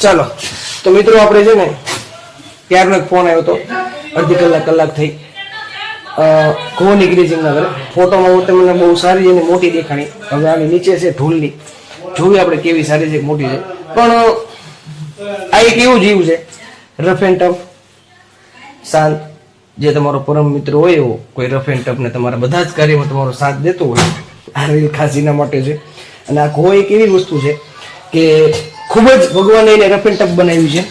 ચાલો તો મિત્રો આપણે છે ને ત્યારનો એક ફોન આવ્યો હતો, અડધી કલાક થઈ ઘોની ગ્રેજિંગના ઘરે. ફોટોમાં તમને બહુ સારી અને મોટી દેખાણી. હવે આની નીચે છે ઢૂલની, જોઈએ આપણે કેવી સારી છે મોટી છે. પણ આ એક એવું જીવ છે રફ એન્ડ ટફ, શાંત, જે તમારો પરમ મિત્ર હોય એવો કોઈ રફ એન્ડ ટફ ને તમારા બધા જ કાર્યમાં તમારો સાથ દેતો હોય. આ રીલ ખાસ એના માટે છે. અને આ ઘો એક એવી વસ્તુ છે કે ખૂબ જ ભગવાને એને રફ એન્ડ ટફ બનાવ્યું છે.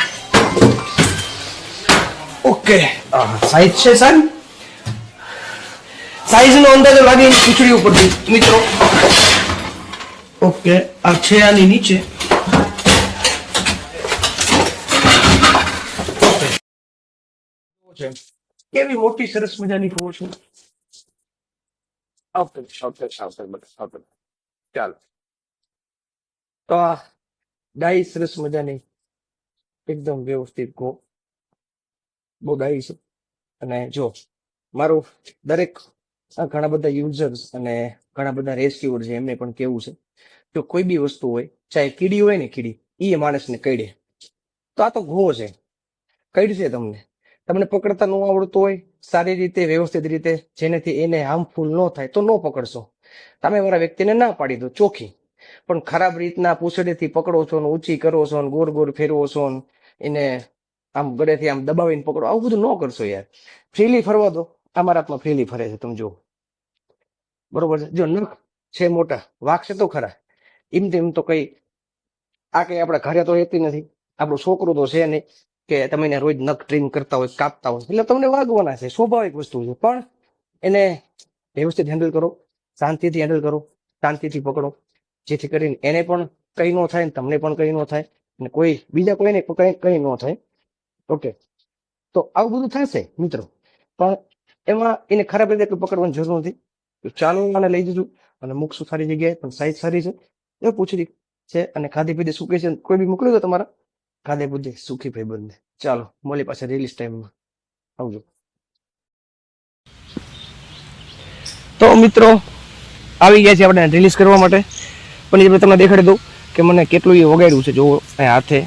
ઓકે, સાઈઝ છે સારી, સાઈઝ નો અંદાજો લાગે પૂછડી ઉપરથી મિત્રો. ઓકે, આ છે આની નીચે. કેવી મોટી સરસ મજાની ફોન છે. ચાલો તો આ ડાઈ સરસ મજાની એકદમ વ્યવસ્થિત ગો, બહુ ડાઈ છે. અને જો મારું દરેક ઘણા બધા યુઝર્સ અને ઘણા બધા રેસ્ક્યુઅર છે એમને પણ કેવું છે, જો કોઈ બી વસ્તુ હોય, ચાહે કીડી હોય ને, કીડી એ માણસને કઈડે, તો આ તો ઘો છે, કઈડશે તમને. તમને પકડતા ન આવડતું હોય સારી રીતે વ્યવસ્થિત રીતે, જેનાથી એને હાર્મફુલ ન થાય તો ન પકડશો. તમે મારા વ્યક્તિને ના પાડી દો ચોખ્ખી, પણ ખરાબ રીતના પૂછડેથી પકડો છો ને, ઊંચી કરો છો ને, ગોળ ગોળ ફેરવો છો ને, એને આમ ગળેથી આમ દબાવીને પકડો, આવું બધું ન કરશો યાર. ફ્રીલી ફરવા દો. અમારા હાથમાં ફ્રીલી ફરે છે, તમે જુઓ. બરોબર છે. જો નખ છે મોટા, વાગશે તો ખરા. એમ તેમ તો કઈ આ કઈ આપણા ઘરે તો રહેતી નથી. આપણું છોકરું તો છે નહીં કે તમે એને રોજ નખ ટ્રીમ કરતા હોય, કાપતા હોય, એટલે તમને વાગવાના છે, સ્વાભાવિક વસ્તુ છે. પણ એને વ્યવસ્થિત હેન્ડલ કરો, શાંતિથી હેન્ડલ કરો, શાંતિથી પકડો, જેથી કરીને એને પણ કઈ ન થાય ને તમને પણ કઈ ન થાય, અને કોઈ બીજા કોઈને કઈ ન થાય. ઓકે, તો આવું બધું થશે મિત્રો, પણ એમાં એને ખરાબ રીતે પકડવાની જરૂર નથી. ચાલો આને લઈ જજો અને મૂકશું સારી જગ્યાએ. પણ સાઈઝ સારી છે, એ પૂછડી છે અને ખાધી પીધી સુકી છે. કોઈ બી મોકલી દો તમારા ખાધે પીધે સુખી ભાઈ બંને. ચાલો મળી પાસે રિલીઝ ટાઈમમાં. આવજો. તો મિત્રો આવી ગયા છે આપણે રિલીઝ કરવા માટે. પણ એ તમને દેખાડી દઉં કે મને કેટલું એ વગાડ્યું છે. જો આ હાથે,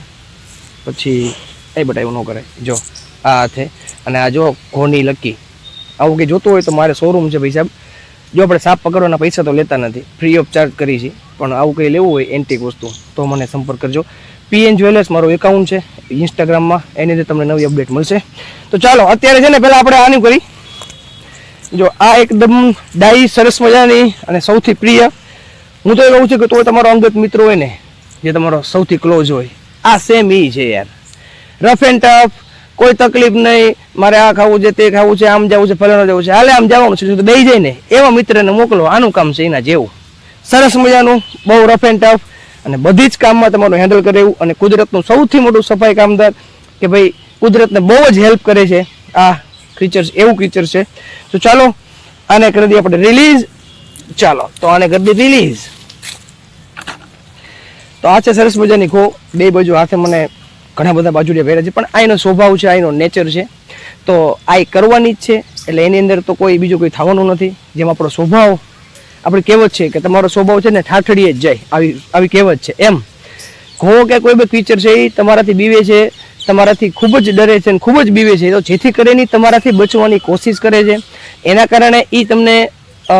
પછી એ બટાયું ન કરાય, જો આ હાથે, અને આ જો ઘોની લકી. આવું કંઈ જોતું હોય તો મારે શોરૂમ છે ભાઈ સાહેબ. જો આપણે સાપ પકડવાના પૈસા તો લેતા નથી, ફ્રી ઓફ ચાર્જ કરી છે. પણ આવું કંઈ લેવું હોય એન્ટિક વસ્તુ તો મને સંપર્ક કરજો. PN જ્વેલર્સ મારો એકાઉન્ટ છે ઇન્સ્ટાગ્રામમાં, એની અંદર તમને નવી અપડેટ મળશે. તો ચાલો અત્યારે છે ને પહેલાં આપણે આની કરી. જો આ એકદમ ડાઈ સરસ મજાની અને સૌથી પ્રિય, હું તો એ કહું છું કે તો તમારો અંગત મિત્ર હોય ને, જે તમારો સૌથી ક્લોઝ હોય, આ સેમ ઈ છે યાર. રફ એન્ડ ટફ, કોઈ તકલીફ નહીં, મારે આ ખાવું છે, તે ખાવું છે, આમ જવું છે, ફલાણું જવું છે, હાલે આમ જવાનું છે, તો દઈ જાય ને એવા મિત્રને મોકલો. આનું કામ છે એના જેવું, સરસ મજાનું, બહુ રફ એન્ડ ટફ, અને બધી જ કામમાં તમારું હેન્ડલ કરે એવું. અને કુદરતનું સૌથી મોટું સફાઈ કામદાર, કે ભાઈ કુદરતને બહુ જ હેલ્પ કરે છે આ ક્રિચર્સ, એવું ક્રિચર છે. તો ચાલો આને કરી દઈએ આપણે રિલીઝ. ચાલો તો આને કરી દઈએ રિલીઝ. તો આ છે સરસ મજાની ખો. બે બાજુ હાથે મને ઘણા બધા બાજુડિયા પહેર્યા છે, પણ આ એનો સ્વભાવ છે, આ એનો નેચર છે. તો આ કરવાની જ છે, એટલે એની અંદર તો કોઈ બીજું કોઈ થવાનું નથી. જેમ આપણો સ્વભાવ, આપણી કહેવત છે કે તમારો સ્વભાવ છે ને ઠાઠડીએ જ જાય, આવી કહેવત છે. એમ ઘો કે કોઈ બી ક્રિચર છે એ તમારાથી બીવે છે, તમારાથી ખૂબ જ ડરે છે અને ખૂબ જ બીવે છે. તો જેથી કરીને તમારાથી બચવાની કોશિશ કરે છે. એના કારણે એ તમને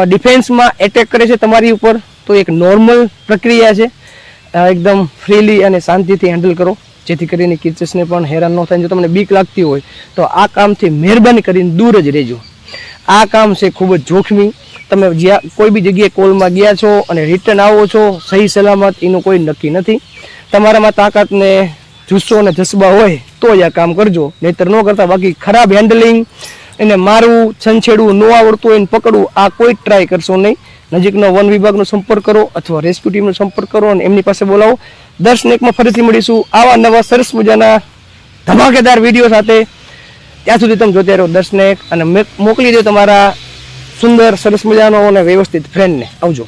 ડિફેન્સમાં એટેક કરે છે તમારી ઉપર. તો એક નોર્મલ પ્રક્રિયા છે, એકદમ ફ્રીલી અને શાંતિથી હેન્ડલ કરો, જેથી કરીને ક્રિચર્સને પણ હેરાન ન થાય. જો તમને બીક લાગતી હોય તો આ કામથી મહેરબાની કરીને દૂર જ રહેજો. આ કામ છે ખૂબ જ જોખમી. તમે જ્યાં કોઈ બી જગ્યાએ કોલમાં ગયા છો અને રિટર્ન આવો છો સહી સલામત, એનું કોઈ નક્કી નથી. તમારામાં તાકાત ને જુસ્સો અને જસબા હોય તો જ આ કામ કરજો, નહીતર ન કરતા. બાકી ખરાબ હેન્ડલિંગ, એને મારવું, છંછેડવું, ન આવડતું હોય એને પકડવું, આ કોઈ ટ્રાય કરશો નહીં. નજીકનો વન વિભાગનો સંપર્ક કરો અથવા રેસ્ક્યુ ટીમનો સંપર્ક કરો અને એમની પાસે બોલાવો. 10 ને 1માં ફરીથી મળીશું આવા નવા સરસ મજાના ધમાકેદાર વિડીયો સાથે. ત્યાં સુધી તમે જોતા રહો 10 ને 1 અને મોકલી દો તમારા સુંદર સરસ મજાનો અને વ્યવસ્થિત ફ્રેન્ડને. આવજો.